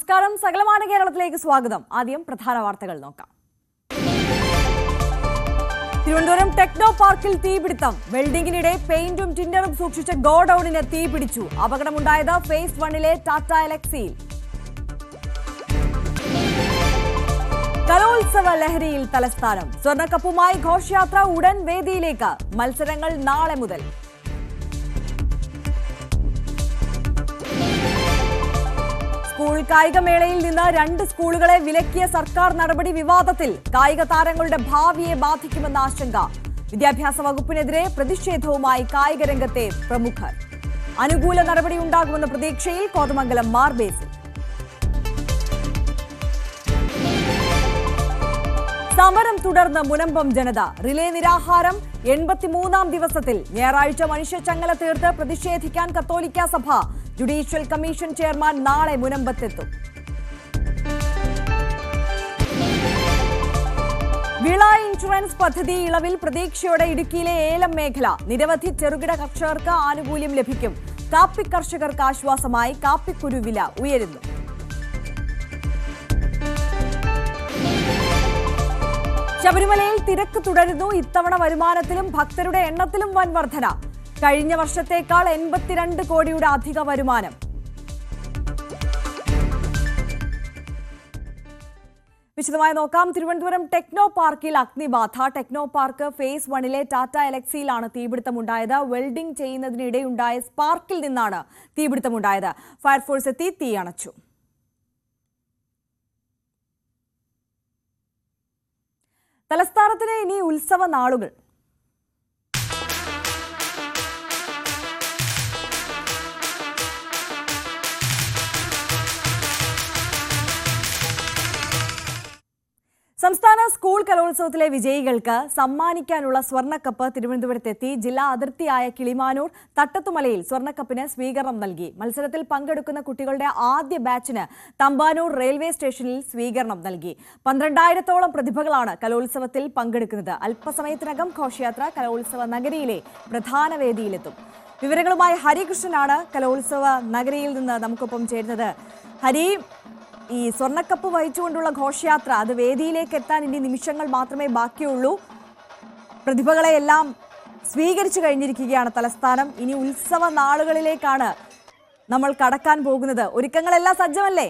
നമസ്കാരം. സകലമാന കേരളത്തിലേക്ക് സ്വാഗതം. ആദ്യം പ്രധാന വാർത്തകൾ നോക്കാം. തിരുവനന്തപുരം ടെക്നോ പാർക്കിൽ തീപിടുത്തം. വെൽഡിംഗിനിടെ പെയിന്റും ടിൻഡറും സൂക്ഷിച്ച ഗോഡൌണിന് തീപിടിച്ചു. അപകടമുണ്ടായത് ഫേസ് 1-ലെ ടാറ്റ എലക്സിയിൽ. കലോത്സവ ലഹരിയിൽ തലസ്ഥാനം. സ്വർണ്ണക്കപ്പുമായി ഘോഷയാത്ര ഉടൻ വേദിയിലേക്ക്. മത്സരങ്ങൾ നാളെ മുതൽ. സ്കൂൾ കായികമേളയിൽ നിന്ന് 2 സ്കൂളുകളെ വിലക്കിയ സർക്കാർ നടപടി വിവാദത്തിൽ. കായിക താരങ്ങളുടെ ഭാവിയെ ബാധിക്കുമെന്ന ആശങ്ക. വിദ്യാഭ്യാസ വകുപ്പിനെതിരെ പ്രതിഷേധവുമായി കായിക രംഗത്തെ പ്രമുഖർ. അനുകൂല നടപടി ഉണ്ടാകുമെന്ന പ്രതീക്ഷയിൽ കോതമംഗലം മാർബേസിൽ. സമരം തുടർന്ന് മുനമ്പം ജനത. റിലേ നിരാഹാരം 83-ാം ദിവസത്തിൽ. ഞായറാഴ്ച മനുഷ്യച്ചങ്ങല തീർത്ത് പ്രതിഷേധിക്കാൻ കത്തോലിക്ക സഭ. ജുഡീഷ്യൽ കമ്മീഷൻ ചെയർമാൻ നാളെ മുനമ്പത്തെത്തും. വിള ഇൻഷുറൻസ് പദ്ധതി ഇളവിൽ പ്രതീക്ഷയോടെ ഇടുക്കിയിലെ ഏലം മേഖല. നിരവധി ചെറുകിട കർഷകർക്ക് ആനുകൂല്യം ലഭിക്കും. കാപ്പി കർഷകർക്ക് ആശ്വാസമായി. കാപ്പിക്കുരു വില ഉയരുന്നു. ശബരിമലയിൽ തിരക്ക് തുടരുന്നു. ഇത്തവണ വരുമാനത്തിലും ഭക്തരുടെ എണ്ണത്തിലും വൻ വർധന. കഴിഞ്ഞ വർഷത്തേക്കാൾ 82 കോടിയുടെ അധിക വരുമാനം. വിശദമായി നോക്കാം. തിരുവനന്തപുരം ടെക്നോ പാർക്കിൽ അഗ്നിബാധ. ടെക്നോ പാർക്ക് ഫേസ് 1-ലെ ടാറ്റ എലക്സിയിലാണ് തീപിടുത്തമുണ്ടായത്. വെൽഡിംഗ് ചെയ്യുന്നതിനിടെയുണ്ടായ സ്പാർക്കിൽ നിന്നാണ് തീപിടുത്തമുണ്ടായത്. ഫയർഫോഴ്സ് എത്തി തീ അണച്ചു. തലസ്ഥാനത്തിന് ഇനി ഉത്സവ നാളുകൾ. സംസ്ഥാന സ്കൂൾ കലോത്സവത്തിലെ വിജയികൾക്ക് സമ്മാനിക്കാനുള്ള സ്വർണ്ണക്കപ്പ് തിരുവനന്തപുരത്തെത്തി. ജില്ലാ അതിർത്തിയായ കിളിമാനൂർ തട്ടത്തുമലയിൽ സ്വർണ്ണക്കപ്പിന് സ്വീകരണം നൽകി. മത്സരത്തിൽ പങ്കെടുക്കുന്ന കുട്ടികളുടെ ആദ്യ ബാച്ചിന് തമ്പാനൂർ റെയിൽവേ സ്റ്റേഷനിൽ സ്വീകരണം നൽകി. 12,000-ഓളം പ്രതിഭകളാണ് കലോത്സവത്തിൽ പങ്കെടുക്കുന്നത്. അല്പസമയത്തിനകം ഘോഷയാത്ര കലോത്സവ നഗരിയിലെ പ്രധാന വേദിയിലെത്തും. വിവരങ്ങളുമായി ഹരികൃഷ്ണനാണ് കലോത്സവ നഗരിയിൽ നിന്ന് നമുക്കൊപ്പം ചേരുന്നത്. ഹരി, ഈ സ്വർണ്ണക്കപ്പ് വഹിച്ചുകൊണ്ടുള്ള ഘോഷയാത്ര അത് വേദിയിലേക്ക് എത്താൻ ഇനി നിമിഷങ്ങൾ മാത്രമേ ബാക്കിയുള്ളൂ. പ്രതിഭകളെയെല്ലാം സ്വീകരിച്ചു കഴിഞ്ഞിരിക്കുകയാണ് തലസ്ഥാനം. ഇനി ഉത്സവ നാളുകളിലേക്കാണ് നമ്മൾ കടക്കാൻ പോകുന്നത്. ഒരുക്കങ്ങളെല്ലാം സജ്ജമല്ലേ?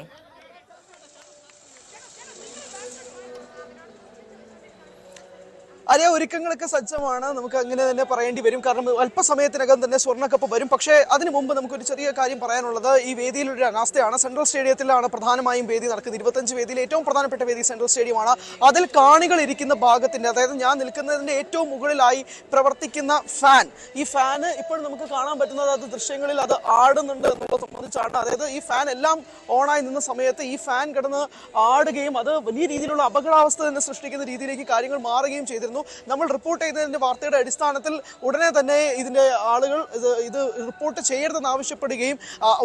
അതേ ഒരുക്കങ്ങളൊക്കെ സജ്ജമാണ്, നമുക്ക് അങ്ങനെ തന്നെ പറയേണ്ടി വരും. കാരണം അല്പസമയത്തിനകം തന്നെ സ്വർണ്ണക്കപ്പ് വരും. പക്ഷേ അതിനു മുമ്പ് നമുക്കൊരു ചെറിയ കാര്യം പറയാനുള്ളത്, ഈ വേദിയിലൊരു അനാസ്ഥയാണ്. സെൻട്രൽ സ്റ്റേഡിയത്തിലാണ് പ്രധാനമായും വേദി നടക്കുന്നത്. 25 വേദിയിൽ ഏറ്റവും പ്രധാനപ്പെട്ട വേദി സെൻട്രൽ സ്റ്റേഡിയമാണ്. അതിൽ കാണികൾ ഇരിക്കുന്ന ഭാഗത്തിൻ്റെ, അതായത് ഞാൻ നിൽക്കുന്നതിൻ്റെ ഏറ്റവും മുകളിലായി പ്രവർത്തിക്കുന്ന ഫാൻ, ഈ ഫാന് ഇപ്പോൾ നമുക്ക് കാണാൻ പറ്റുന്നത് അത് ദൃശ്യങ്ങളിൽ അത് ആടുന്നുണ്ട് എന്നുള്ളത് സംബന്ധിച്ചാണ്. അതായത് ഈ ഫാൻ എല്ലാം ഓണായി നിന്ന സമയത്ത് ഈ ഫാൻ കിടന്ന് ആടുകയും അത് വലിയ രീതിയിലുള്ള അപകടാവസ്ഥ തന്നെ സൃഷ്ടിക്കുന്ന രീതിയിലേക്ക് കാര്യങ്ങൾ മാറുകയും ചെയ്തിരുന്നു. നമ്മൾ റിപ്പോർട്ട് ചെയ്തതിന്റെ വാർത്തയുടെ അടിസ്ഥാനത്തിൽ ഉടനെ തന്നെ ഇതിന്റെ ആളുകൾ ഇത് റിപ്പോർട്ട് ചെയ്യരുതെന്ന് ആവശ്യപ്പെടുകയും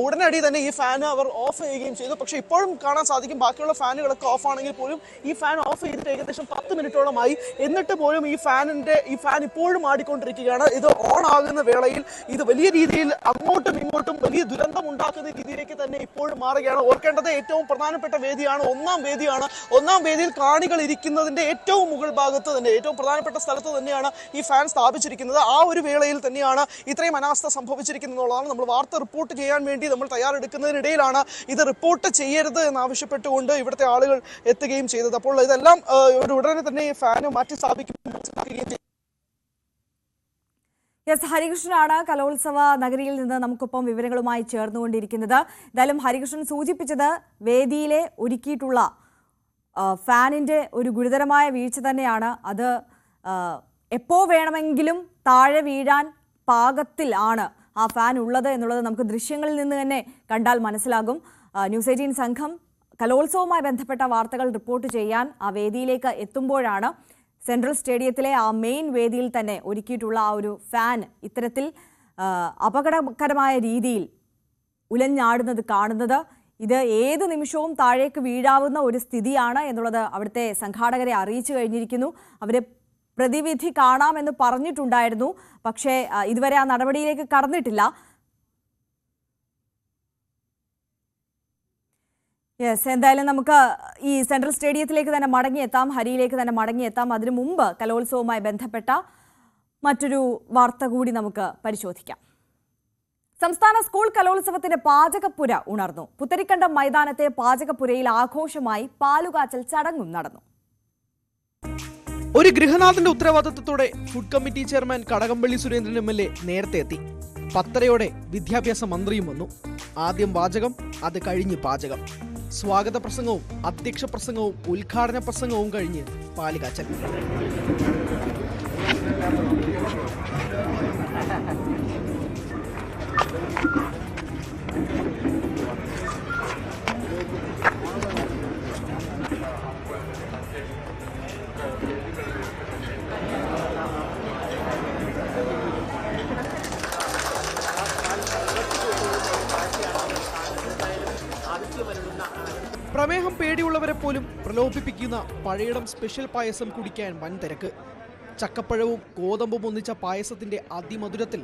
ഉടനടി തന്നെ ഈ ഫാൻ അവർ ഓഫ് ചെയ്യുകയും ചെയ്തു. പക്ഷേ ഇപ്പോഴും കാണാൻ സാധിക്കും ബാക്കിയുള്ള ഫാനുകളൊക്കെ ഓഫ് ആണെങ്കിൽ പോലും ഈ ഫാൻ ഓഫ് ചെയ്തിട്ട് ഏകദേശം 10 മിനിറ്റോളമായി. എന്നിട്ട് പോലും ഈ ഫാൻ ഇപ്പോഴും ആടിക്കൊണ്ടിരിക്കുകയാണ്. ഇത് ഓൺ ആകുന്ന വേളയിൽ ഇത് വലിയ രീതിയിൽ അങ്ങോട്ടും ഇങ്ങോട്ടും വലിയ ദുരന്തം ഉണ്ടാക്കുന്ന രീതിയിലേക്ക് തന്നെ ഇപ്പോഴും മാറുകയാണ്. ഓർക്കേണ്ടത് ഏറ്റവും പ്രധാനപ്പെട്ട വേദിയാണ്, 1-ാം വേദിയാണ്. 1-ാം വേദിയിൽ കാണികൾ ഇരിക്കുന്നതിന്റെ ഏറ്റവും മുകൾ ഭാഗത്ത് തന്നെ, ഏറ്റവും പ്രധാനപ്പെട്ട സ്ഥലത്ത് തന്നെയാണ് ഈ ഫാൻ സ്ഥാപിച്ചിരിക്കുന്നത്. ആ ഒരു വേളയിൽ തന്നെയാണ് ഇത്രയും അനാസ്ഥ സംഭവിച്ചിരിക്കുന്നതാണ്. നമ്മൾ വാർത്ത റിപ്പോർട്ട് ചെയ്യാൻ വേണ്ടി നമ്മൾ തയ്യാറെടുക്കുന്നതിനിടയിലാണ് ഇത് റിപ്പോർട്ട് ചെയ്യരുത് എന്നാവശ്യപ്പെട്ടുകൊണ്ട് ഇവിടുത്തെ ആളുകൾ എത്തുകയും ചെയ്തത്. അപ്പോൾ ഇതെല്ലാം ഉടനെ തന്നെ ഈ ഫാൻ മാറ്റി സ്ഥാപിക്കുകയും ചെയ്തു. യെസ്, ഹരികൃഷ്ണനാണ് കലോത്സവ നഗരിയിൽ നിന്ന് നമുക്കൊപ്പം വിവരങ്ങളുമായി ചേർന്നുകൊണ്ടിരിക്കുന്നത്. എന്തായാലും ഹരികൃഷ്ണൻ സൂചിപ്പിച്ചത് വേദിയിലെ ഒരുക്കിയിട്ടുള്ള ഫാനിൻ്റെ ഒരു ഗുരുതരമായ വീഴ്ച തന്നെയാണ്. അത് എപ്പോ വേണമെങ്കിലും താഴെ വീഴാൻ പാകത്തിൽ ആണ് ആ ഫാൻ ഉള്ളത് എന്നുള്ളത് നമുക്ക് ദൃശ്യങ്ങളിൽ നിന്ന് തന്നെ കണ്ടാൽ മനസ്സിലാകും. ന്യൂസ് 18 സംഘം കലോത്സവവുമായി ബന്ധപ്പെട്ട വാർത്തകൾ റിപ്പോർട്ട് ചെയ്യാൻ ആ വേദിയിലേക്ക് എത്തുമ്പോഴാണ് സെൻട്രൽ സ്റ്റേഡിയത്തിലെ ആ മെയിൻ വേദിയിൽ തന്നെ ഒരുക്കിയിട്ടുള്ള ആ ഒരു ഫാൻ ഇത്തരത്തിൽ അപകടകരമായ രീതിയിൽ ഉലഞ്ഞാടുന്നത് കാണുന്നത്. ഇത് ഏത് നിമിഷവും താഴേക്ക് വീഴാവുന്ന ഒരു സ്ഥിതിയാണ് എന്നുള്ളത് അവിടുത്തെ സംഘാടകരെ അറിയിച്ചു കഴിഞ്ഞിരിക്കുന്നു. അവരെ പ്രതിവിധി കാണാമെന്ന് പറഞ്ഞിട്ടുണ്ടായിരുന്നു. പക്ഷേ ഇതുവരെ ആ നടപടിയിലേക്ക് കടന്നിട്ടില്ല. യെസ്, എന്തായാലും നമുക്ക് ഈ സെൻട്രൽ സ്റ്റേഡിയത്തിലേക്ക് തന്നെ മടങ്ങിയെത്താം, ഹരിയിലേക്ക് തന്നെ മടങ്ങിയെത്താം. അതിനു മുമ്പ് കലോത്സവവുമായി ബന്ധപ്പെട്ട മറ്റൊരു വാർത്ത കൂടി നമുക്ക് പരിശോധിക്കാം. സംസ്ഥാന സ്കൂൾ കലോത്സവത്തിന്റെ പാചകപ്പുര ഉണർന്നു. പുത്തരിക്കണ്ടം മൈതാനത്തെ പാചകപ്പുരയിൽ ആഘോഷമായി പാലുകാച്ചൽ ചടങ്ങും നടന്നു. ഒരു ഗൃഹനാഥന്റെ ഉത്തരവാദിത്വത്തോടെ food committee chairman Kadakampally Surendran MLA നേരത്തെ എത്തി. 10:30 വിദ്യാഭ്യാസ മന്ത്രിയും വന്നു. ആദ്യം വാചകം, അത് കഴിഞ്ഞ് പാചകം. സ്വാഗത പ്രസംഗവും അധ്യക്ഷ പ്രസംഗവും ഉദ്ഘാടന പ്രസംഗവും കഴിഞ്ഞ് പാലുകാച്ചൽ. പ്രമേഹം പേടിയുള്ളവരെ പോലും പ്രലോഭിപ്പിക്കുന്ന പഴയിടം സ്പെഷ്യൽ പായസം കുടിക്കാൻ വൻ തിരക്ക്. ചക്കപ്പഴവും ഗോതമ്പും ഒന്നിച്ച പായസത്തിന്റെ അതിമധുരത്തിൽ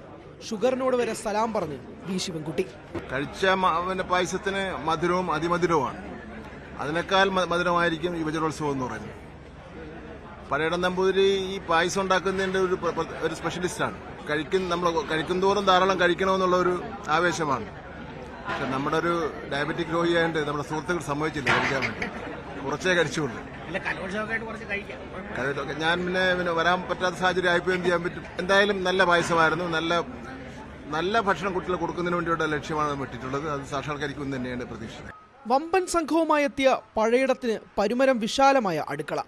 ഷുഗറിനോട് വരെ സലാം പറഞ്ഞ് വി ശിവൻകുട്ടി. കഴിച്ച പായസത്തിന് മധുരവും അതിമധുരവുമാണ്. അതിനേക്കാൾ മധുരമായിരിക്കും ഈ വജ്രോത്സവം എന്ന് പറയുന്നത്. പഴയിടം നമ്പൂതിരി ഈ പായസം ഉണ്ടാക്കുന്നതിന്റെ ഒരു സ്പെഷ്യലിസ്റ്റാണ്. നമ്മൾ കഴിക്കുന്തോറും ധാരാളം കഴിക്കണമെന്നുള്ള ഒരു ആവേശമാണ്. പക്ഷെ നമ്മുടെ ഒരു ഡയബറ്റിക് രോഗിയായിട്ട് നമ്മുടെ സുഹൃത്തുക്കൾ സമ്മതിച്ചില്ല കഴിക്കാൻ വേണ്ടി. കുറച്ചേ കഴിച്ചുള്ളൂ. ഞാൻ പിന്നെ വരാൻ പറ്റാത്ത സാഹചര്യം ആയപ്പോൾ എന്ത് ചെയ്യാൻ പറ്റും. എന്തായാലും നല്ല പായസമായിരുന്നു. നല്ല ഭക്ഷണം കുട്ടികൾ കൊടുക്കുന്നതിന് വേണ്ടിയുള്ള ലക്ഷ്യമാണ് വിട്ടിട്ടുള്ളത്. അത് സാക്ഷാത്കരിക്കുമെന്ന് തന്നെയാണ് പ്രതീക്ഷിച്ചത്. വമ്പൻ സംഘവുമായി എത്തിയ പഴയിടത്തിന് പരുമരം വിശാലമായ അടുക്കള.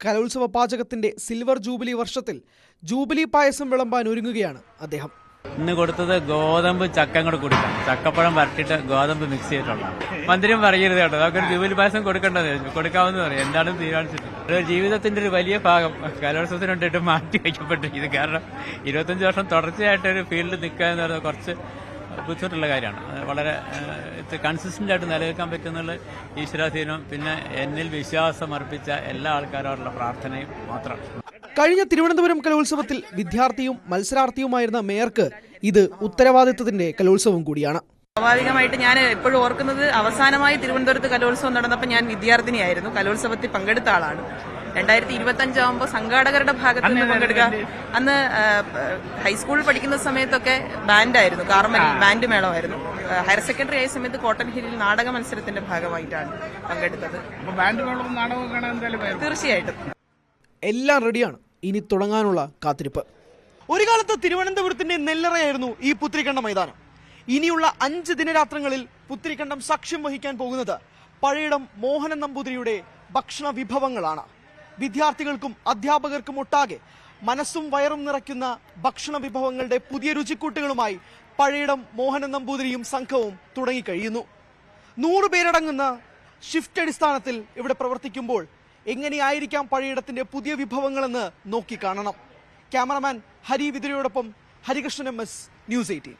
കലോത്സവ പാചകത്തിന്റെ സിൽവർ ജൂബിലി വർഷത്തിൽ ജൂബിലി പായസം വിളമ്പാൻ ഒരുങ്ങുകയാണ് അദ്ദേഹം. ഇന്ന് കൊടുത്തത് ഗോതമ്പ് ചക്ക കൂടെ കുടിക്കാം. ചക്കപ്പഴം വരട്ടിട്ട് ഗോതമ്പ് മിക്സ് ചെയ്തിട്ടുള്ള മന്ദിരം പറയരുത് കേട്ടോ. അതൊക്കെ ജൂബിലി പായസം കൊടുക്കേണ്ടത് കൊടുക്കാമെന്ന് പറയും. എന്താണെന്ന് തീരുമാനിച്ചിട്ടുണ്ട്. ജീവിതത്തിന്റെ ഒരു വലിയ ഭാഗം കലോത്സവത്തിന് വേണ്ടിയിട്ട് മാറ്റി വയ്ക്കപ്പെട്ടിരിക്കുന്നത്. കാരണം 25 വർഷം തുടർച്ചയായിട്ട് ഒരു ഫീൽഡിൽ നിൽക്കുക എന്ന് പറയുന്നത് കുറച്ച് ബുദ്ധിമുട്ടുള്ള കാര്യമാണ്. വളരെ കൺസിസ്റ്റന്റ് ആയിട്ട് നിലനിൽക്കാൻ പറ്റുന്നുള്ള ഈശ്വരാധീനവും പിന്നെ എന്നിൽ വിശ്വാസം അർപ്പിച്ച എല്ലാ ആൾക്കാരോടുള്ള പ്രാർത്ഥനയും മാത്രമാണ്. കഴിഞ്ഞ തിരുവനന്തപുരം കലോത്സവത്തിൽ വിദ്യാർത്ഥിയും മത്സരാർത്ഥിയുമായിരുന്ന മേയർക്ക് ഇത് ഉത്തരവാദിത്വത്തിന്റെ കലോത്സവം കൂടിയാണ്. സ്വാഭാവികമായിട്ട് ഞാൻ എപ്പോഴും ഓർക്കുന്നത് അവസാനമായി തിരുവനന്തപുരത്ത് കലോത്സവം നടന്നപ്പോൾ ഞാൻ വിദ്യാർത്ഥിനിയായിരുന്നു. കലോത്സവത്തിൽ പങ്കെടുത്ത ആളാണ്. 2025 ആകുമ്പോൾ സംഘാടകരുടെ ഭാഗത്ത് നിന്ന് പങ്കെടുക്കുക. അന്ന് ഹൈസ്കൂളിൽ പഠിക്കുന്ന സമയത്തൊക്കെ ബാൻഡായിരുന്നു, കാർമൽ ബാൻഡ് മേളമായിരുന്നു. ഹയർ സെക്കൻഡറി ആയ സമയത്ത് കോട്ടൺ ഹില്ലിൽ നാടക മത്സരത്തിന്റെ ഭാഗമായിട്ടാണ് പങ്കെടുത്തത്. തീർച്ചയായിട്ടും എല്ലാം റെഡിയാണ്. ഇനി തുടങ്ങാനുള്ള കാത്തിരിപ്പ്. ഒരു കാലത്ത് തിരുവനന്തപുരത്തിന്റെ നെല്ലറയായിരുന്നു ഈ പുത്തരിക്കണ്ടം മൈതാനം. ഇനിയുള്ള 5 ദിനരാത്രങ്ങളിൽ പുത്തരിക്കണ്ടം സാക്ഷ്യം വഹിക്കാൻ പോകുന്നത് പഴയിടം മോഹനൻ നമ്പൂതിരിയുടെ ഭക്ഷണ വിഭവങ്ങളാണ്. വിദ്യാർത്ഥികൾക്കും അധ്യാപകർക്കും ഒട്ടാകെ മനസ്സും വയറും നിറയ്ക്കുന്ന ഭക്ഷണ വിഭവങ്ങളുടെ പുതിയ രുചിക്കൂട്ടുകളുമായി പഴയിടം മോഹനൻ നമ്പൂതിരിയും സംഘവും തുടങ്ങിക്കഴിയുന്നു. 100 പേരടങ്ങുന്ന ഷിഫ്റ്റ് അടിസ്ഥാനത്തിൽ ഇവിടെ പ്രവർത്തിക്കുമ്പോൾ എങ്ങനെയായിരിക്കാം പഴയിടത്തിന്റെ പുതിയ വിഭവങ്ങളെന്ന് നോക്കിക്കാണണം. ക്യാമറമാൻ ഹരി വിതുരയോടൊപ്പം ഹരികൃഷ്ണൻ MS, News 18.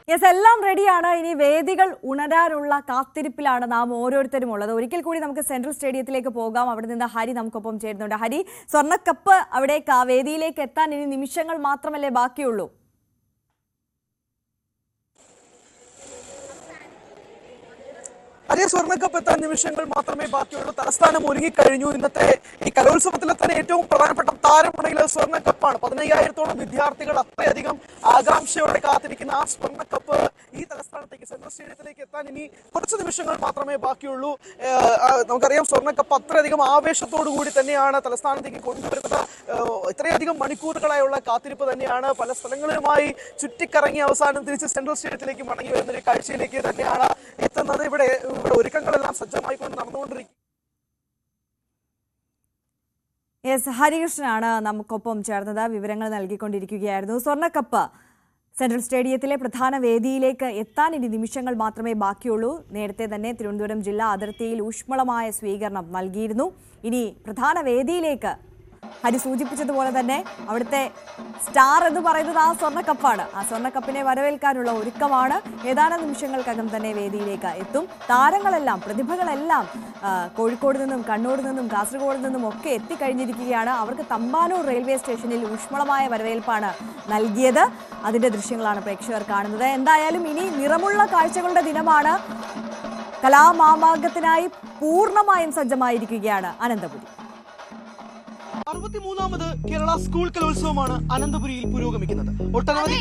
യെസ്, എല്ലാം റെഡിയാണ്. ഇനി വേദികൾ ഉണരാനുള്ള കാത്തിരിപ്പിലാണ് നാം ഓരോരുത്തരും ഉള്ളത്. ഒരിക്കൽ കൂടി നമുക്ക് സെൻട്രൽ സ്റ്റേഡിയത്തിലേക്ക് പോകാം. അവിടെ നിന്ന് ഹരി നമുക്കൊപ്പം ചേരുന്നുണ്ട്. ഹരി, സ്വർണ്ണക്കപ്പ് അവിടേക്ക് ആ വേദിയിലേക്ക് എത്താൻ ഇനി നിമിഷങ്ങൾ മാത്രമല്ലേ ബാക്കിയുള്ളൂ? അതേ, സ്വർണ്ണക്കപ്പ് എത്താൻ നിമിഷങ്ങൾ മാത്രമേ ബാക്കിയുള്ളൂ. തലസ്ഥാനം ഒരുങ്ങിക്കഴിഞ്ഞു. ഇന്നത്തെ ഈ കലോത്സവത്തിലെ തന്നെ ഏറ്റവും പ്രധാനപ്പെട്ട താരമുണ്ടെങ്കിൽ സ്വർണ്ണക്കപ്പാണ്. 15,000-ഓളം വിദ്യാർത്ഥികൾ അത്രയധികം ആകാംക്ഷയോടെ കാത്തിരിക്കുന്ന ആ സ്വർണ്ണക്കപ്പ് ഈ തലസ്ഥാനത്തേക്ക് സെൻട്രൽ സ്റ്റേഡിയത്തിലേക്ക് എത്താൻ ഇനി കുറച്ച് നിമിഷങ്ങൾ മാത്രമേ ബാക്കിയുള്ളൂ. നമുക്കറിയാം, സ്വർണ്ണക്കപ്പ് അത്രയധികം ആവേശത്തോടു കൂടി തന്നെയാണ് തലസ്ഥാനത്തേക്ക് കൊണ്ടുവരുന്നത്. ഇത്രയധികം മണിക്കൂറുകളായുള്ള കാത്തിരിപ്പ് തന്നെയാണ്. പല സ്ഥലങ്ങളിലുമായി ചുറ്റിക്കറങ്ങി അവസാനം തിരിച്ച് സെൻട്രൽ സ്റ്റേഡിയത്തിലേക്ക് മടങ്ങി വരുന്ന ഒരു കാഴ്ചയിലേക്ക് തന്നെയാണ് എത്തുന്നത്. ഇവിടെ ഒരുക്കങ്ങളെല്ലാം സജ്ജമായിക്കൊണ്ട് നടന്നുകൊണ്ടിരിക്കും. യെസ്, ഹരികൃഷ്ണനാണ് നമുക്കൊപ്പം ചേർന്നത്, വിവരങ്ങൾ നൽകിക്കൊണ്ടിരിക്കുകയായിരുന്നു. സ്വർണ്ണക്കപ്പ് സെൻട്രൽ സ്റ്റേഡിയത്തിലെ പ്രധാന വേദിയിലേക്ക് എത്താൻ ഇനി നിമിഷങ്ങൾ മാത്രമേ ബാക്കിയുള്ളൂ. നേരത്തെ തന്നെ തിരുവനന്തപുരം ജില്ലാ അതിർത്തിയിൽ ഊഷ്മളമായ സ്വീകരണം നൽകിയിരുന്നു. ഇനി പ്രധാന വേദിയിലേക്ക് ഹരി സൂചിപ്പിച്ചതുപോലെ തന്നെ അവിടുത്തെ സ്റ്റാർ എന്ന് പറയുന്നത് ആ സ്വർണ്ണക്കപ്പാണ്. ആ സ്വർണ്ണക്കപ്പിനെ വരവേൽക്കാനുള്ള ഒരുക്കമാണ്. ഏതാനും നിമിഷങ്ങൾക്കകം തന്നെ വേദിയിലേക്ക് എത്തും. താരങ്ങളെല്ലാം, പ്രതിഭകളെല്ലാം കോഴിക്കോട് നിന്നും കണ്ണൂരിൽ നിന്നും കാസർഗോഡ് നിന്നും ഒക്കെ എത്തിക്കഴിഞ്ഞിരിക്കുകയാണ്. അവർക്ക് തമ്പാനൂർ റെയിൽവേ സ്റ്റേഷനിൽ ഊഷ്മളമായ വരവേൽപ്പാണ് നൽകിയത്. അതിന്റെ ദൃശ്യങ്ങളാണ് പ്രേക്ഷകർ കാണുന്നത്. എന്തായാലും ഇനി നിറമുള്ള കാഴ്ചകളുടെ ദിനമാണ്. കലാമാമാങ്കത്തിനായി പൂർണ്ണമായും സജ്ജമായിരിക്കുകയാണ് അനന്തപുരി. 63ാമത് കേരള സ്കൂൾ കലോത്സവമാണ് അനന്തപുരിയിൽ പുരോഗമിക്കുന്നത്. ഒട്ടനവധി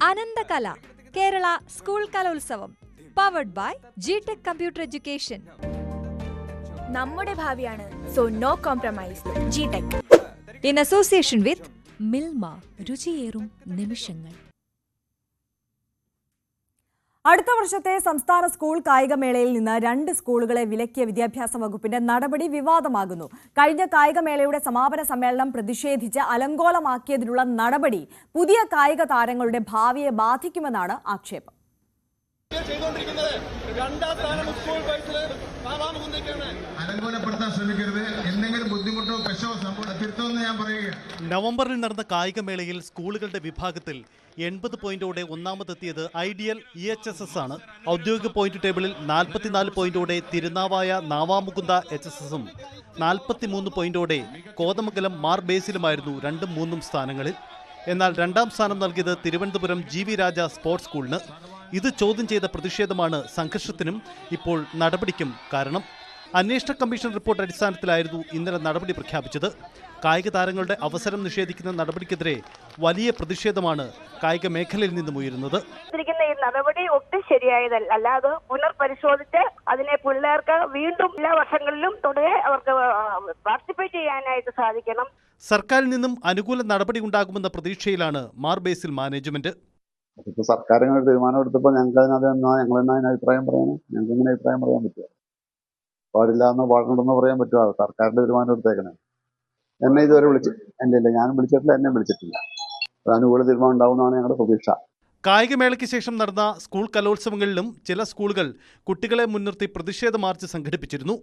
അനന്തകല Kerala school Kalolsavam powered by GTec computer education. നമ്മുടെ ഭാവിയാണ്, so no compromise. GTec in association with Milma, രുചിയേറും നിമിഷങ്ങൾ. അടുത്ത വർഷത്തെ സംസ്ഥാന സ്കൂൾ കായികമേളയിൽ നിന്ന് 2 സ്കൂളുകളെ വിലക്കിയ വിദ്യാഭ്യാസ വകുപ്പിന്റെ നടപടി വിവാദമാകുന്നു. കഴിഞ്ഞ കായികമേളയുടെ സമാപന സമ്മേളനം പ്രതിഷേധിച്ച് അലങ്കോലമാക്കിയതിനുള്ള നടപടി പുതിയ കായിക താരങ്ങളുടെ ഭാവിയെ ബാധിക്കുമെന്നാണ് ആക്ഷേപം. അലങ്കോലപ്പെടുത്താൻ ശ്രമിക്കരുത്. എന്തെങ്കിലും ബുദ്ധിമുട്ടോ പ്രശ്നമോ തിരുത്തുമെന്ന് ഞാൻ പറയുകയാണ്. നവംബറിൽ നടന്ന കായികമേളയിൽ സ്കൂളുകളുടെ വിഭാഗത്തിൽ 80 പോയിന്റോടെ ഒന്നാമതെത്തിയത് ഐഡിയൽ EHSS ആണ്. ഔദ്യോഗിക പോയിന്റ് ടേബിളിൽ 44 പോയിന്റോടെ തിരുനാവായ നാവാമുകുന്ദ HSSും 43 പോയിന്റോടെ കോതമംഗലം മാർ ബേസിലുമായിരുന്നു 2ഉം 3ഉം സ്ഥാനങ്ങളിൽ. എന്നാൽ 2ാം സ്ഥാനം നൽകിയത് തിരുവനന്തപുരം GV രാജ സ്പോർട്സ് സ്കൂളിന്. ഇത് ചോദ്യം ചെയ്ത പ്രതിഷേധമാണ് സംഘർഷത്തിനും ഇപ്പോൾ നടപടിക്കും കാരണം. അന്വേഷണ കമ്മീഷൻ റിപ്പോർട്ട് അടിസ്ഥാനത്തിലായിരുന്നു ഇന്നലെ നടപടി പ്രഖ്യാപിച്ചത്. കായിക താരങ്ങളുടെ അവസരം നിഷേധിക്കുന്ന നടപടിക്കെതിരെ വലിയ പ്രതിഷേധമാണ് കായിക മേഖലയിൽ നിന്നും ഉയരുന്നത്. ഈ നടപടി ഒട്ടും ശരിയായതല്ല. അല്ലാതെ പുനർപരിശോധിച്ച് അതിനെ പിള്ളേർക്ക് വീണ്ടും എല്ലാ വർഷങ്ങളിലും തുടരെ അവർക്ക് പാർട്ടിസിപ്പേറ്റ് ചെയ്യാനായിട്ട് സാധിക്കണം. സർക്കാരിൽ നിന്നും അനുകൂല നടപടി ഉണ്ടാകുമെന്ന പ്രതീക്ഷയിലാണ് മാർ ബേസിൽ മാനേജ്മെന്റ്. സർക്കാർ ഇങ്ങനെ തീരുമാനം എടുത്തപ്പോൾ ഞങ്ങൾ അതിന് അഭിപ്രായം പറയാനും ഞങ്ങൾക്ക് ഇങ്ങനെ അഭിപ്രായം പറയാൻ പറ്റുമോ? പാടില്ല എന്ന് പാടുണ്ടെന്ന് പറയാൻ പറ്റുമോ? സർക്കാരിന്റെ തീരുമാനം എടുത്തേക്കണേ. എന്നെ ഇതുവരെ ഇല്ല, ഞാനും വിളിച്ചിട്ടില്ല, എന്നെ വിളിച്ചിട്ടില്ല. അനുകൂല തീരുമാനം ഉണ്ടാവുന്നതാണ് ഞങ്ങളുടെ പ്രതീക്ഷ. കായികമേളയ്ക്ക് ശേഷം നടന്ന സ്കൂൾ കലോത്സവങ്ങളിലും ചില സ്കൂളുകൾ കുട്ടികളെ മുൻനിർത്തി പ്രതിഷേധ മാർച്ച് സംഘടിപ്പിച്ചിരുന്നു.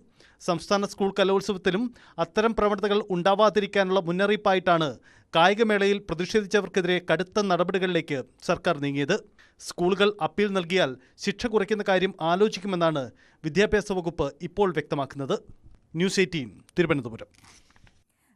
സംസ്ഥാന സ്കൂൾ കലോത്സവത്തിലും അത്തരം പ്രവണതകൾ ഉണ്ടാവാതിരിക്കാനുള്ള മുന്നറിയിപ്പായിട്ടാണ് കായികമേളയിൽ പ്രതിഷേധിച്ചവർക്കെതിരെ കടുത്ത നടപടികളിലേക്ക് സർക്കാർ നീങ്ങിയത്. സ്കൂളുകൾ അപ്പീൽ നൽകിയാൽ ശിക്ഷ കുറയ്ക്കുന്ന കാര്യം ആലോചിക്കുമെന്നാണ് വിദ്യാഭ്യാസ വകുപ്പ് ഇപ്പോൾ വ്യക്തമാക്കുന്നത്. ന്യൂസ് 18 തിരുവനന്തപുരം.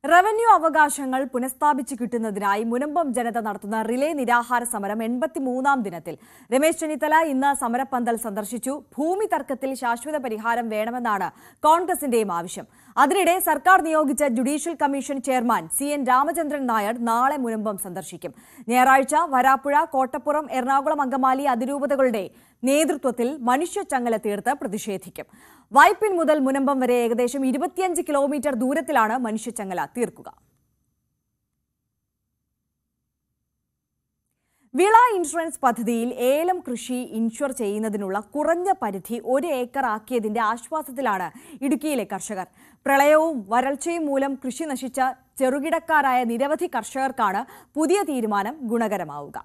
റവന്യൂ അവകാശങ്ങൾ പുനഃസ്ഥാപിച്ചു കിട്ടുന്നതിനായി മുനമ്പം ജനത നടത്തുന്ന റിലേ നിരാഹാര സമരം 83ാം ദിനത്തിൽ. രമേശ് ചെന്നിത്തല ഇന്ന് സമരപ്പന്തൽ സന്ദർശിച്ചു. ഭൂമി തർക്കത്തിൽ ശാശ്വത പരിഹാരം വേണമെന്നാണ് കോൺഗ്രസിന്റെയും ആവശ്യം. അതിനിടെ സർക്കാർ നിയോഗിച്ച judicial commission chairman CN Ramachandran Nair നാളെ മുനമ്പം സന്ദർശിക്കും. ഞായറാഴ്ച വരാപ്പുഴ, കോട്ടപ്പുറം, എറണാകുളം, അങ്കമാലി അതിരൂപതകളുടെ നേതൃത്വത്തിൽ മനുഷ്യച്ചങ്ങല തീർത്ത് പ്രതിഷേധിക്കും. വൈപ്പിൻ മുതൽ മുനമ്പം വരെ ഏകദേശം 25 കിലോമീറ്റർ ദൂരത്തിലാണ് മനുഷ്യച്ചങ്ങല തീർക്കുക. വിള ഇൻഷുറൻസ് പദ്ധതിയിൽ ഏലം കൃഷി ഇൻഷുർ ചെയ്യുന്നതിനുള്ള കുറഞ്ഞ പരിധി 1 ഏക്കർ ആക്കിയതിന്റെ ആശ്വാസത്തിലാണ് ഇടുക്കിയിലെ കർഷകർ. പ്രളയവും വരൾച്ചയും മൂലം കൃഷി നശിച്ച ചെറുകിടക്കാരായ നിരവധി കർഷകർക്കാണ് പുതിയ തീരുമാനം ഗുണകരമാവുക.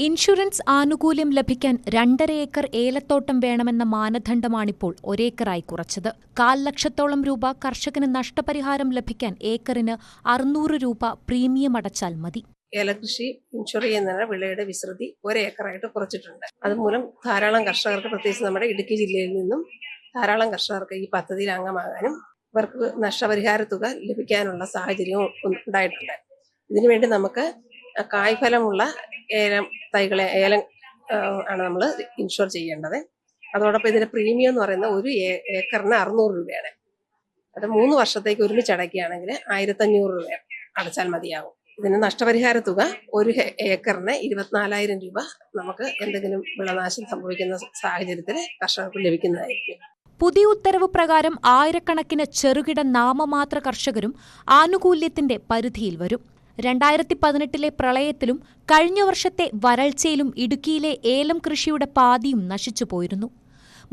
ഇൻഷുറൻസ് ആനുകൂല്യം ലഭിക്കാൻ 2.5 ഏക്കർ ഏലത്തോട്ടം വേണമെന്ന മാനദണ്ഡമാണിപ്പോൾ 1 ഏക്കറായി കുറച്ചത്. 1/4 ലക്ഷത്തോളം രൂപ കർഷകന് നഷ്ടപരിഹാരം ലഭിക്കാൻ ഏക്കറിന് 600 രൂപ പ്രീമിയം അടച്ചാൽ മതി. ഏലകൃഷി ഇൻഷുർ ചെയ്യുന്നതിന് വിളയുടെ വിസ്തൃതി 1 ഏക്കറായിട്ട് കുറച്ചിട്ടുണ്ട്. അതുമൂലം ധാരാളം കർഷകർക്ക്, പ്രത്യേകിച്ച് നമ്മുടെ ഇടുക്കി ജില്ലയിൽ നിന്നും ധാരാളം കർഷകർക്ക് ഈ പദ്ധതിയിൽ അംഗമാകാനും ഇവർക്ക് നഷ്ടപരിഹാര തുക ലഭിക്കാനുള്ള സാഹചര്യവും ഉണ്ടായിട്ടുണ്ട്. ഇതിനുവേണ്ടി നമുക്ക് കായ്ഫലമുള്ള ഏലം തൈകളെ ആണ് നമ്മൾ ഇൻഷുർ ചെയ്യേണ്ടത്. അതോടൊപ്പം ഇതിന്റെ പ്രീമിയം എന്ന് പറയുന്നത് 1 ഏക്കറിന് 600 രൂപയാണ്. അത് 3 വർഷത്തേക്ക് ഒരുമിച്ച് അടയ്ക്കുകയാണെങ്കിൽ 1500 രൂപ അടച്ചാൽ മതിയാകും. ഇതിന് നഷ്ടപരിഹാര തുക 1 ഏക്കറിന് 24,000 രൂപ നമുക്ക് എന്തെങ്കിലും വിളനാശം സംഭവിക്കുന്ന സാഹചര്യത്തിൽ കർഷകർക്ക് ലഭിക്കുന്നതായിരിക്കും. പുതിയ ഉത്തരവ് പ്രകാരം ആയിരക്കണക്കിന് ചെറുകിട നാമമാത്ര കർഷകരും ആനുകൂല്യത്തിന്റെ പരിധിയിൽ വരും. 2018 പ്രളയത്തിലും കഴിഞ്ഞ വർഷത്തെ വരൾച്ചയിലും ഇടുക്കിയിലെ ഏലം കൃഷിയുടെ പാതിയും നശിച്ചുപോയിരുന്നു.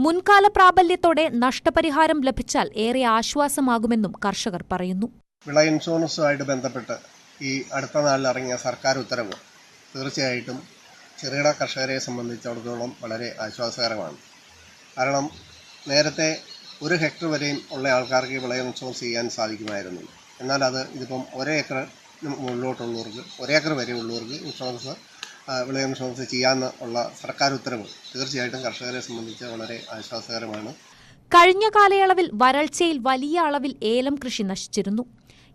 മുൻകാല പ്രാബല്യത്തോടെ നഷ്ടപരിഹാരം ലഭിച്ചാൽ ഏറെ ആശ്വാസമാകുമെന്നും കർഷകർ പറയുന്നു. വിള ഇൻഷുറൻസുമായിട്ട് ബന്ധപ്പെട്ട് ഈ അടുത്ത നാളിൽ ഇറങ്ങിയ സർക്കാർ ഉത്തരവ് തീർച്ചയായിട്ടും ചെറുകിട കർഷകരെ സംബന്ധിച്ചിടത്തോളം വളരെ ആശ്വാസകരമാണ്. കാരണം നേരത്തെ 1 ഹെക്ടർ വരെയും ഉള്ള ആൾക്കാർക്ക് വിള ഇൻഷുറൻസ് ചെയ്യാൻ സാധിക്കുമായിരുന്നു. എന്നാൽ ഇതിപ്പം 1 ഏക്കർ മുകളിലോട്ടുള്ളവർക്ക്, 1 ഏക്കർ വരെ ഉള്ളവർക്ക് ഇൻഷുറൻസ് വിള ഇൻഷുറൻസ് ചെയ്യാനുള്ള സർക്കാർ ഉത്തരവ് തീർച്ചയായിട്ടും കർഷകരെ സംബന്ധിച്ച് വളരെ ആശ്വാസകരമാണ്. കഴിഞ്ഞ കാലയളവിൽ വരൾച്ചയിൽ വലിയ അളവിൽ ഏലം കൃഷി നശിച്ചിരുന്നു.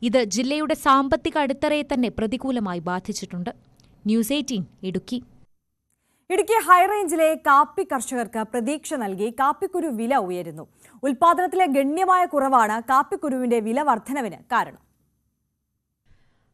ഇത് ജില്ലയുടെ സാമ്പത്തിക അടിത്തറയെ തന്നെ പ്രതികൂലമായി ബാധിച്ചിട്ടുണ്ട്. ന്യൂസ് 18 ഇടുക്കി. ഇടുക്കി ഹൈറേഞ്ചിലെ കാപ്പി കർഷകർക്ക് പ്രതീക്ഷ നൽകി കാപ്പിക്കുരു വില ഉയരുന്നു. ഉൽപാദനത്തിലെ ഗണ്യമായ കുറവാണ് കാപ്പിക്കുരുവിന്റെ വില വർധനവിന് കാരണം.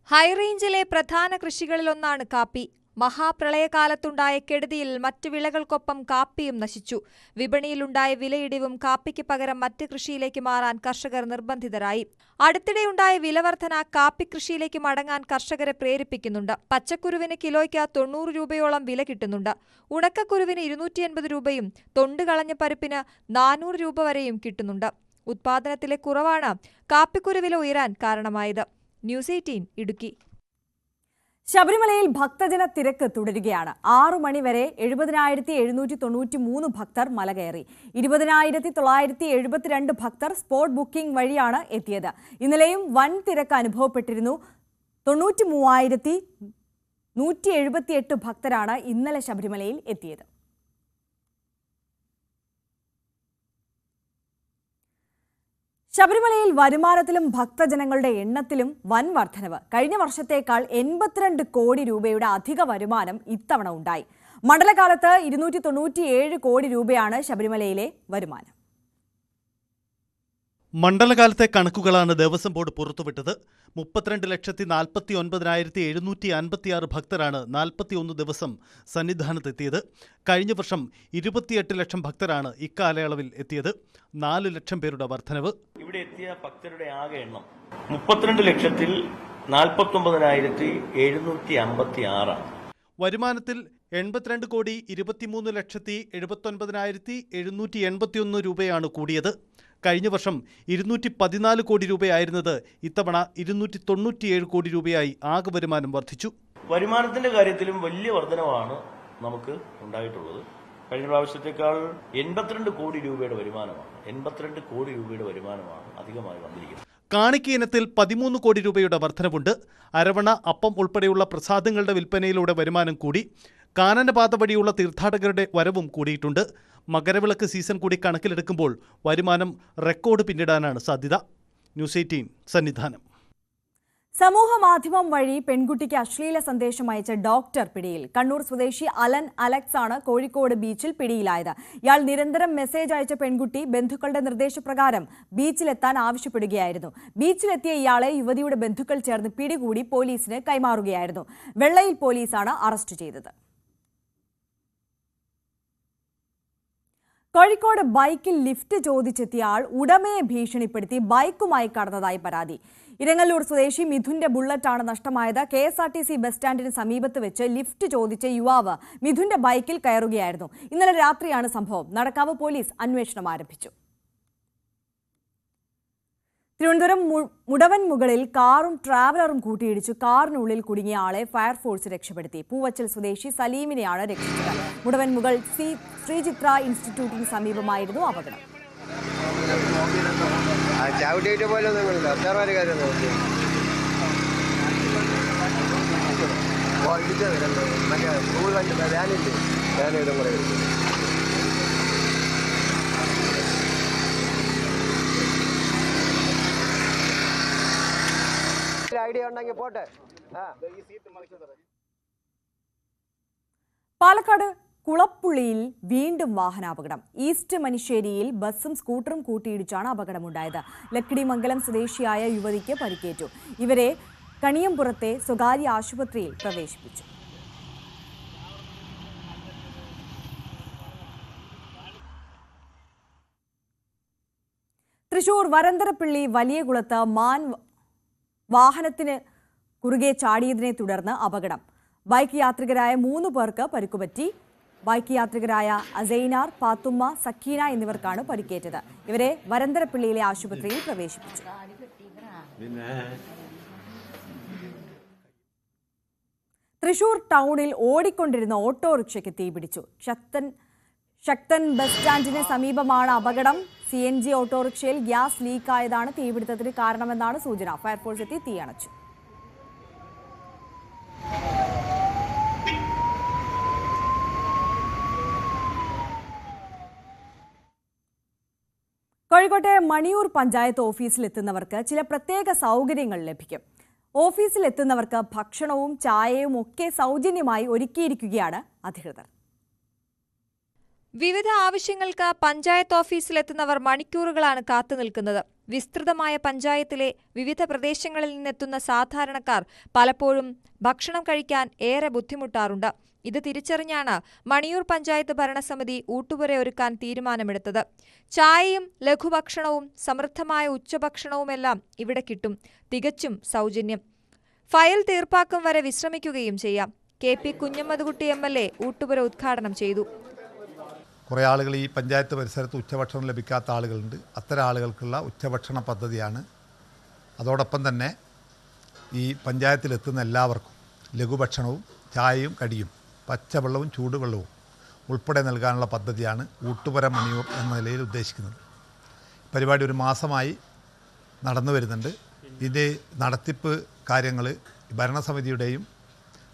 ഹൈറേഞ്ചിലെ പ്രധാന കൃഷികളിലൊന്നാണ് കാപ്പി. മഹാപ്രളയകാലത്തുണ്ടായ കെടുതിയിൽ മറ്റു വിളകൾക്കൊപ്പം കാപ്പിയും നശിച്ചു. വിപണിയിലുണ്ടായ വിലയിടിവും കാപ്പിക്ക് പകരം മറ്റ് കൃഷിയിലേക്ക് മാറാൻ കർഷകർ നിർബന്ധിതരായി. അടുത്തിടെയുണ്ടായ വിലവർധന കാപ്പി കൃഷിയിലേക്ക് മടങ്ങാൻ കർഷകരെ പ്രേരിപ്പിക്കുന്നുണ്ട്. പച്ചക്കുരുവിന് കിലോയ്ക്ക് 90 രൂപയോളം വില കിട്ടുന്നുണ്ട്. ഉണക്കക്കുരുവിന് 280 രൂപയും തൊണ്ട് കളഞ്ഞ പരിപ്പിന് 400 രൂപ വരെയും കിട്ടുന്നുണ്ട്. ഉത്പാദനത്തിലെ കുറവാണ് കാപ്പിക്കുരു വില ഉയരാൻ കാരണമായത്. ന്യൂസ് 18 ഇടുക്കി. ശബരിമലയിൽ ഭക്തജന തിരക്ക് തുടരുകയാണ്. 6 മണിവരെ 70,793 ഭക്തർ മല കയറി. 20,972 ഭക്തർ സ്പോട്ട് ബുക്കിംഗ് വഴിയാണ് എത്തിയത്. ഇന്നലെയും വൻ തിരക്ക് അനുഭവപ്പെട്ടിരുന്നു. 93,178 ഭക്തരാണ് ഇന്നലെ ശബരിമലയിൽ എത്തിയത്. ശബരിമലയിൽ വരുമാനത്തിലും ഭക്തജനങ്ങളുടെ എണ്ണത്തിലും വൻ വർധനവ്. കഴിഞ്ഞ വർഷത്തേക്കാൾ 82 കോടി രൂപയുടെ അധിക വരുമാനം ഇത്തവണ ഉണ്ടായി. മണ്ഡലകാലത്ത് 297 കോടി രൂപയാണ് ശബരിമലയിലെ വരുമാനം. മണ്ഡലകാലത്തെ കണക്കുകളാണ് ദേവസ്വം ബോർഡ് പുറത്തുവിട്ടത്. 32,49,756 ഭക്തരാണ് 41 ദിവസം സന്നിധാനത്തെത്തിയത്. കഴിഞ്ഞ വർഷം 28 ലക്ഷം ഭക്തരാണ് ഇക്കാലയളവിൽ എത്തിയത്. 4 ലക്ഷം പേരുടെ വർധനവ്. ഇവിടെ എത്തിയ ഭക്തരുടെ ആകെ എണ്ണം 32,49,756. വരുമാനത്തിൽ 82,23,79,781 രൂപയാണ് കൂടിയത്. കഴിഞ്ഞ വർഷം 214 കോടി രൂപയായിരുന്നത് ഇത്തവണ 297 കോടി രൂപയായി ആകെ വരുമാനം വർദ്ധിച്ചു. വരുമാനത്തിന്റെ കാര്യത്തിലും വലിയ വർധനവാണ് നമുക്ക് ഉണ്ടായിട്ടുള്ളത്. കഴിഞ്ഞ പ്രാവശ്യത്തേക്കാൾ 82 കോടി രൂപയുടെ വരുമാനമാണ്. 82 കോടി രൂപയുടെ വരുമാനമാണ് അധികമായി വന്നിരിക്കുന്നത്. കാണിക്ക ഇനത്തിൽ 13 കോടി രൂപയുടെ വർധനവുണ്ട്. അരവണ, അപ്പം ഉൾപ്പെടെയുള്ള പ്രസാദങ്ങളുടെ വിൽപ്പനയിലൂടെ വരുമാനം കൂടി. കാനനപാത വഴിയുള്ള തീർത്ഥാടകരുടെ വരവും കൂടിയിട്ടുണ്ട്. മകരവിളക്ക് സീസൺ കൂടി കണക്കിലെടുക്കുമ്പോൾ വരുമാനം റെക്കോർഡ് പിന്നിടാനാണ് സാധ്യത. ന്യൂസ് 18 സന്നിധാനം. സമൂഹ മാധ്യമം വഴി പെൺകുട്ടിക്ക് അശ്ലീല സന്ദേശം അയച്ച ഡോക്ടർ പിടിയിൽ. കണ്ണൂർ സ്വദേശി അലൻ അലക്സ് ആണ് കോഴിക്കോട് ബീച്ചിൽ പിടിയിലായത്. ഇയാൾ നിരന്തരം മെസ്സേജ് അയച്ച പെൺകുട്ടി ബന്ധുക്കളുടെ നിർദ്ദേശപ്രകാരം ബീച്ചിലെത്താൻ ആവശ്യപ്പെടുകയായിരുന്നു. ബീച്ചിലെത്തിയ ഇയാളെ യുവതിയുടെ ബന്ധുക്കൾ ചേർന്ന് പിടികൂടി പോലീസിന് കൈമാറുകയായിരുന്നു. വെള്ളയിൽ പോലീസാണ് അറസ്റ്റ് ചെയ്തത്. കോഴിക്കോട് ബൈക്കിൽ ലിഫ്റ്റ് ചോദിച്ചെത്തിയ ആൾ ഉടമയെ ഭീഷണിപ്പെടുത്തി ബൈക്കുമായി കടന്നതായി പരാതി. ഇരങ്ങല്ലൂർ സ്വദേശി മിഥുന്റെ ബുള്ളറ്റാണ് നഷ്ടമായത്. KSRTC ബസ് സ്റ്റാൻഡിന് സമീപത്ത് വെച്ച് ലിഫ്റ്റ് ചോദിച്ച യുവാവ് മിഥുന്റെ ബൈക്കിൽ കയറുകയായിരുന്നു. ഇന്നലെ രാത്രിയാണ് സംഭവം. നടക്കാവ് പോലീസ് അന്വേഷണം ആരംഭിച്ചു. തിരുവനന്തപുരം മുടവൻ മുകളിൽ കാറും ട്രാവലറും കൂട്ടിയിടിച്ചു. കാറിനുള്ളിൽ കുടുങ്ങിയ ആളെ ഫയർഫോഴ്സ് രക്ഷപ്പെടുത്തി. പൂവച്ചൽ സ്വദേശി സലീമിനെയാണ് രക്ഷിച്ചത്. മുടവൻ മുകൾ ശ്രീചിത്ര ഇൻസ്റ്റിറ്റ്യൂട്ടിന് സമീപമായിരുന്നു അപകടം. പാലക്കാട് കുളപ്പുള്ളിയിൽ വീണ്ടും വാഹനാപകടം. ഈസ്റ്റ് മനുശ്ശേരിയിൽ ബസ്സും സ്കൂട്ടറും കൂട്ടിയിടിച്ചാണ് അപകടമുണ്ടായത്. ലക്കിടിമംഗലം സ്വദേശിയായ യുവതിക്ക് പരിക്കേറ്റു. ഇവരെ കണിയമ്പുറത്തെ സ്വകാര്യ ആശുപത്രിയിൽ പ്രവേശിപ്പിച്ചു. തൃശൂർ വരന്തരപ്പള്ളി വലിയകുളത്ത് മാൻ വാഹനത്തിന് കുറുകെ ചാടിയതിനെ തുടർന്ന് അപകടം. ബൈക്ക് യാത്രികരായ 3 പേർക്ക് പരിക്കുപറ്റി. ബൈക്ക് യാത്രികരായ അസൈനാർ, പാത്തുമ്മ, സക്കീന എന്നിവർക്കാണ് പരിക്കേറ്റത്. ഇവരെ വരന്തരപ്പള്ളിയിലെ ആശുപത്രിയിൽ പ്രവേശിപ്പിച്ചു. തൃശൂർ ടൗണിൽ ഓടിക്കൊണ്ടിരുന്ന ഓട്ടോറിക്ഷയ്ക്ക് തീപിടിച്ചു. ശക്തൻ ബസ് സ്റ്റാൻഡിന് സമീപമാണ് അപകടം. CNG ഓട്ടോറിക്ഷയിൽ ഗ്യാസ് ലീക്കായതാണ് തീപിടുത്തത്തിന് കാരണമെന്നാണ് സൂചന. ഫയർഫോഴ്സ് എത്തി തീയണച്ചു. കോഴിക്കോട്ടെ മണിയൂർ പഞ്ചായത്ത് ഓഫീസിലെത്തുന്നവർക്ക് ചില പ്രത്യേക സൗകര്യങ്ങൾ ലഭിക്കും. ഓഫീസിലെത്തുന്നവർക്ക് ഭക്ഷണവും ചായയും ഒക്കെ സൗജന്യമായി ഒരുക്കിയിരിക്കുകയാണ് അധികൃതർ. വിവിധ ആവശ്യങ്ങൾക്ക് പഞ്ചായത്ത് ഓഫീസിലെത്തുന്നവർ മണിക്കൂറുകളാണ് കാത്തുനിൽക്കുന്നത്. വിസ്തൃതമായ പഞ്ചായത്തിലെ വിവിധ പ്രദേശങ്ങളിൽ നിന്നെത്തുന്ന സാധാരണക്കാർ പലപ്പോഴും ഭക്ഷണം കഴിക്കാൻ ഏറെ ബുദ്ധിമുട്ടാറുണ്ട്. ഇത് തിരിച്ചറിഞ്ഞാണ് മണിയൂർ പഞ്ചായത്ത് ഭരണസമിതി ഊട്ടുപുര ഒരുക്കാൻ തീരുമാനമെടുത്തത്. ചായയും ലഘുഭക്ഷണവും സമൃദ്ധമായ ഉച്ചഭക്ഷണവുമെല്ലാം ഇവിടെ കിട്ടും. തികച്ചും സൗജന്യം. ഫയൽ തീർപ്പാക്കും വരെ വിശ്രമിക്കുകയും ചെയ്യാം. KP കുഞ്ഞമ്മദ്കുട്ടി MLA ഊട്ടുപുര ഉദ്ഘാടനം ചെയ്തു. കുറേ ആളുകൾ ഈ പഞ്ചായത്ത് പരിസരത്ത് ഉച്ചഭക്ഷണം ലഭിക്കാത്ത ആളുകളുണ്ട്. അത്തരം ആളുകൾക്കുള്ള ഉച്ചഭക്ഷണ പദ്ധതിയാണ്. അതോടൊപ്പം തന്നെ ഈ പഞ്ചായത്തിലെത്തുന്ന എല്ലാവർക്കും ലഘുഭക്ഷണവും ചായയും കടിയും പച്ചവെള്ളവും ചൂടുവെള്ളവും ഉൾപ്പെടെ നൽകാനുള്ള പദ്ധതിയാണ് ഊട്ടുപുര മണിയൂർ എന്ന നിലയിൽ ഉദ്ദേശിക്കുന്നത്. പരിപാടി ഒരു മാസമായി നടന്നു വരുന്നുണ്ട്. ഇതിൻ്റെ നടത്തിപ്പ് കാര്യങ്ങൾ ഭരണസമിതിയുടെയും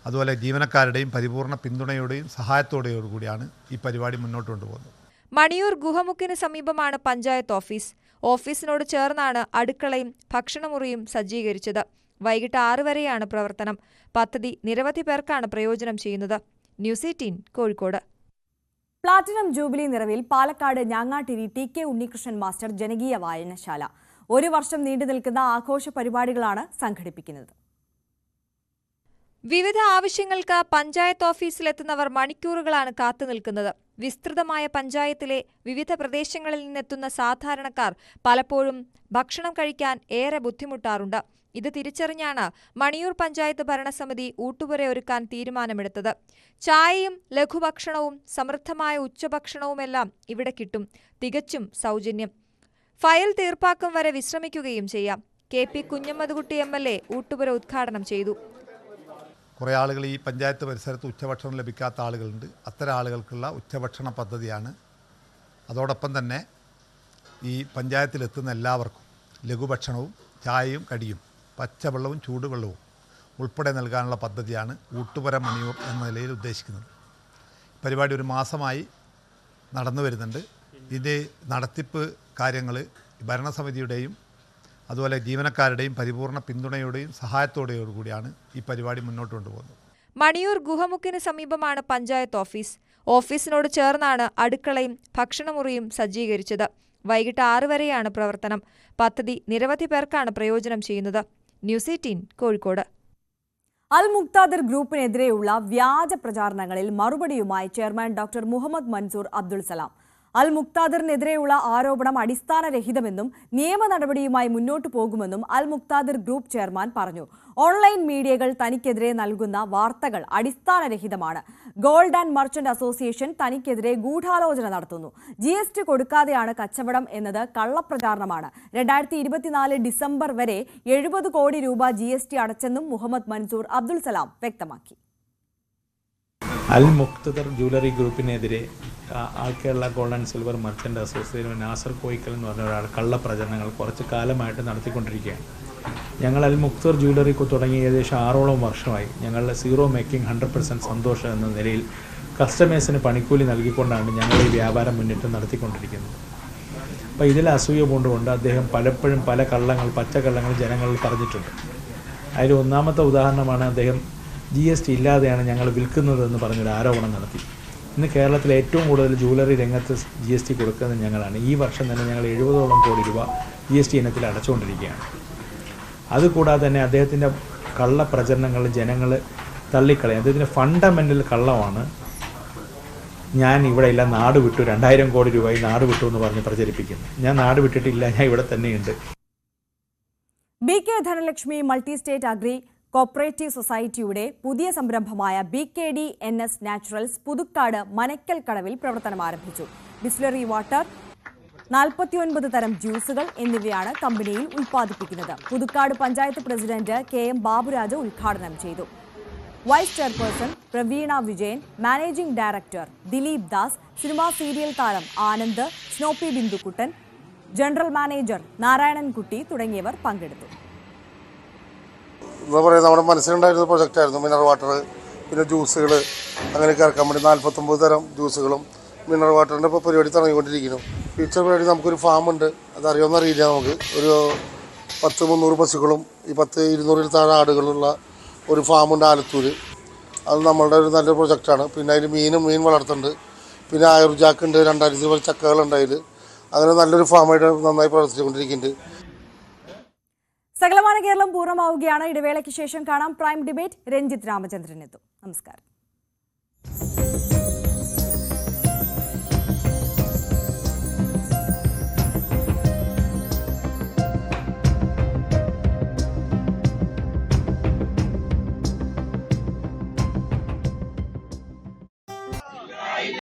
അതുപോലെ ജീവനക്കാരുടെയും പരിപൂർണ പിന്തുണയോടെയും സഹായത്തോടെയും കൂടിയാണ് ഈ പരിപാടി മുന്നോട്ട് കൊണ്ടുപോകുന്നത്. മണിയൂർ ഗുഹമുക്കിന് സമീപമാണ് പഞ്ചായത്ത് ഓഫീസ്. ഓഫീസിനോട് ചേർന്നാണ് അടുക്കളയും ഭക്ഷണമുറിയും സജ്ജീകരിച്ചത്. വൈകിട്ട് 6 വരെയാണ് പ്രവർത്തനം. പദ്ധതി നിരവധി പേർക്കാണ് പ്രയോജനം ചെയ്യുന്നത്. ന്യൂസ് 18 കോഴിക്കോട്. പ്ലാറ്റിനം ജൂബിലി നിറവിൽ പാലക്കാട് ഞാങ്ങാട്ടിരി TK ഉണ്ണികൃഷ്ണൻ മാസ്റ്റർ ജനകീയ വായനശാല 1 വർഷം നീണ്ടു നിൽക്കുന്ന ആഘോഷ പരിപാടികളാണ് സംഘടിപ്പിക്കുന്നത്. വിവിധ ആവശ്യങ്ങൾക്ക് പഞ്ചായത്ത് ഓഫീസിലെത്തുന്നവർ മണിക്കൂറുകളാണ് കാത്തുനിൽക്കുന്നത്. വിസ്തൃതമായ പഞ്ചായത്തിലെ വിവിധ പ്രദേശങ്ങളിൽ നിന്നെത്തുന്ന സാധാരണക്കാർ പലപ്പോഴും ഭക്ഷണം കഴിക്കാൻ ഏറെ ബുദ്ധിമുട്ടാറുണ്ട്. ഇത് തിരിച്ചറിഞ്ഞാണ് മണിയൂർ പഞ്ചായത്ത് ഭരണസമിതി ഊട്ടുപുര ഒരുക്കാൻ തീരുമാനമെടുത്തത്. ചായയും ലഘുഭക്ഷണവും സമൃദ്ധമായ ഉച്ചഭക്ഷണവുമെല്ലാം ഇവിടെ കിട്ടും. തികച്ചും സൗജന്യം. ഫയൽ തീർപ്പാക്കും വരെ വിശ്രമിക്കുകയും ചെയ്യാം. KP കുഞ്ഞമ്മദ്കുട്ടി MLA ഊട്ടുപുര ഉദ്ഘാടനം ചെയ്തു. കുറേ ആളുകൾ ഈ പഞ്ചായത്ത് പരിസരത്ത് ഉച്ചഭക്ഷണം ലഭിക്കാത്ത ആളുകളുണ്ട്. അത്തരം ആളുകൾക്കുള്ള ഉച്ചഭക്ഷണ പദ്ധതിയാണ്. അതോടൊപ്പം തന്നെ ഈ പഞ്ചായത്തിലെത്തുന്ന എല്ലാവർക്കും ലഘുഭക്ഷണവും ചായയും കടിയും പച്ചവെള്ളവും ചൂടുവെള്ളവും ഉൾപ്പെടെ നൽകാനുള്ള പദ്ധതിയാണ് ഊട്ടുപുര മണിയൂർ എന്ന നിലയിൽ ഉദ്ദേശിക്കുന്നത്. പരിപാടി ഒരു മാസമായി നടന്നു വരുന്നുണ്ട്. ഇതിൻ്റെ നടത്തിപ്പ് കാര്യങ്ങൾ ഭരണസമിതിയുടെയും അതുപോലെ ജീവനക്കാരുടെയും പരിപൂർണ പിന്തുണയോടെയും സഹായത്തോടെയും കൂടിയാണ് ഈ പരിപാടി മുന്നോട്ട് കൊണ്ടുപോകുന്നത്. മണിയൂർ ഗുഹമുക്കിന് സമീപമാണ് പഞ്ചായത്ത് ഓഫീസ്. ഓഫീസിനോട് ചേർന്നാണ് അടുക്കളയും ഭക്ഷണമുറിയും സജ്ജീകരിച്ചത്. വൈകിട്ട് 6 വരെയാണ് പ്രവർത്തനം. പദ്ധതി നിരവധി പേർക്കാണ് പ്രയോജനം ചെയ്യുന്നത്. ന്യൂസ് 18 കോഴിക്കോട്. അൽ മുക്താദിർ ഗ്രൂപ്പിനെതിരെയുള്ള വ്യാജ പ്രചാരണങ്ങളിൽ മറുപടിയുമായി ചെയർമാൻ ഡോക്ടർ മുഹമ്മദ് മൻസൂർ അബ്ദുൾ സലാം. അൽ മുക്താദിറിനെതിരെയുള്ള ആരോപണം അടിസ്ഥാനരഹിതമെന്നും നിയമ നടപടിയുമായി മുന്നോട്ടു പോകുമെന്നും അൽ മുക്താദിർ ഗ്രൂപ്പ് ചെയർമാൻ പറഞ്ഞു. ഓൺലൈൻ മീഡിയകൾ തനിക്കെതിരെ നൽകുന്ന വാർത്തകൾ അടിസ്ഥാനരഹിതമാണ്. ഗോൾഡ് ആൻഡ് മർച്ചന്റ് അസോസിയേഷൻ തനിക്കെതിരെ ഗൂഢാലോചന നടത്തുന്നു. GST കൊടുക്കാതെയാണ് കച്ചവടം എന്നത് കള്ളപ്രചാരണമാണ്. 2024 ഡിസംബർ വരെ 70 കോടി രൂപ GST അടച്ചെന്നും മുഹമ്മദ് മൻസൂർ അബ്ദുൾ സലാം വ്യക്തമാക്കി. അൽ മുക്തദർ ജ്വല്ലറി ഗ്രൂപ്പിനെതിരെ Kerala gold and silver merchant association Nasar Koyikkal എന്ന് പറഞ്ഞ ഒരാൾ കള്ളപ്രചരണങ്ങൾ കുറച്ച് കാലമായിട്ട് നടത്തിക്കൊണ്ടിരിക്കുകയാണ്. ഞങ്ങൾ അൽ മുക്തദർ ജ്വല്ലറി തുടങ്ങി ഏകദേശം 6ഓളം വർഷമായി ഞങ്ങൾ സീറോ മേക്കിംഗ് 100% സന്തോഷം എന്ന നിലയിൽ കസ്റ്റമേഴ്സിന് പണിക്കൂലി നൽകിക്കൊണ്ടാണ് ഞങ്ങൾ ഈ വ്യാപാരം മുന്നിട്ട് നടത്തിക്കൊണ്ടിരിക്കുന്നത്. അപ്പോൾ ഇതിൽ അസൂയ കൊണ്ടുകൊണ്ട് അദ്ദേഹം പലപ്പോഴും പല കള്ളങ്ങൾ പച്ചക്കള്ളങ്ങൾ ജനങ്ങളിൽ പറഞ്ഞിട്ടുണ്ട്. അതിൽ ഒന്നാമത്തെ ഉദാഹരണമാണ് അദ്ദേഹം GST ഇല്ലാതെയാണ് ഞങ്ങൾ വിൽക്കുന്നതെന്ന് പറഞ്ഞൊരു ആരോപണം നടത്തി. ഇന്ന് കേരളത്തിലെ ഏറ്റവും കൂടുതൽ ജ്വല്ലറി രംഗത്ത് GST കൊടുക്കുന്നത് ഞങ്ങളാണ്. ഈ വർഷം തന്നെ ഞങ്ങൾ 70ഓളം കോടി രൂപ GST ഇനത്തിൽ അടച്ചുകൊണ്ടിരിക്കുകയാണ്. അതുകൂടാതെ തന്നെ അദ്ദേഹത്തിൻ്റെ കള്ള പ്രചരണങ്ങൾ ജനങ്ങൾ തള്ളിക്കളയും. അദ്ദേഹത്തിൻ്റെ ഫണ്ടമെൻ്റൽ കള്ളമാണ് ഞാൻ ഇവിടെ ഇല്ല, നാട് വിട്ടു, 2000 കോടി രൂപയിൽ നാട് വിട്ടു എന്ന് പറഞ്ഞ് പ്രചരിപ്പിക്കുന്നു. ഞാൻ നാട് വിട്ടിട്ടില്ല, ഞാൻ ഇവിടെ തന്നെയുണ്ട്. BK Dhanalakshmi multi state agri cooperative സൊസൈറ്റിയുടെ പുതിയ സംരംഭമായ BKD NS നാച്ചുറൽസ് പുതുക്കാട് മനക്കൽ കടവിൽ പ്രവർത്തനം ആരംഭിച്ചു. ഡിസ്റ്റിലറി വാട്ടർ, 49 തരം ജ്യൂസുകൾ എന്നിവയാണ് കമ്പനിയിൽ ഉൽപ്പാദിപ്പിക്കുന്നത്. പുതുക്കാട് പഞ്ചായത്ത് പ്രസിഡന്റ് KM ബാബുരാജ് ഉദ്ഘാടനം ചെയ്തു. Vice chairperson Praveena Vijayan, managing director Dileep Das, cinema serial താരം Anand, Snoopy Bindukuttan, general manager Narayanankutty തുടങ്ങിയവർ പങ്കെടുത്തു. എന്താ പറയുക, നമ്മുടെ മനസ്സിലുണ്ടായിരുന്ന പ്രൊജക്റ്റായിരുന്നു മിനറൽ വാട്ടർ, പിന്നെ ജ്യൂസുകൾ അങ്ങനെയൊക്കെ ഇറക്കാൻ വേണ്ടി 49 തരം ജ്യൂസുകളും മിനറൽ വാട്ടറിൻ്റെ ഇപ്പോൾ പരിപാടി തുടങ്ങിക്കൊണ്ടിരിക്കുന്നു. ഫ്യൂച്ചർ പരിപാടി നമുക്കൊരു ഫാമുണ്ട്, അതറിയാവുന്ന അറിയില്ല. നമുക്ക് ഒരു 100-300 പശുക്കളും ഈ 200-ൽ താഴെ ആടുകളുള്ള ഒരു ഫാമുണ്ട് ആലത്തൂർ. അത് നമ്മളുടെ ഒരു നല്ലൊരു പ്രൊജക്റ്റാണ്. പിന്നെ അതിൽ മീൻ വളർത്തുന്നുണ്ട്. പിന്നെ ആയുർജാക്കുണ്ട്, 2000 ചക്കകളുണ്ട് അതിൽ. അങ്ങനെ നല്ലൊരു ഫാമായിട്ട് നന്നായി പ്രവർത്തിച്ചുകൊണ്ടിരിക്കുന്നുണ്ട്. സകലമാന കേരളം പൂർണ്ണമാവുകയാണ്. ഇടവേളയ്ക്ക് ശേഷം കാണാം പ്രൈം ഡിബേറ്റ്. രഞ്ജിത്ത് രാമചന്ദ്രൻ എത്തും. നമസ്കാരം.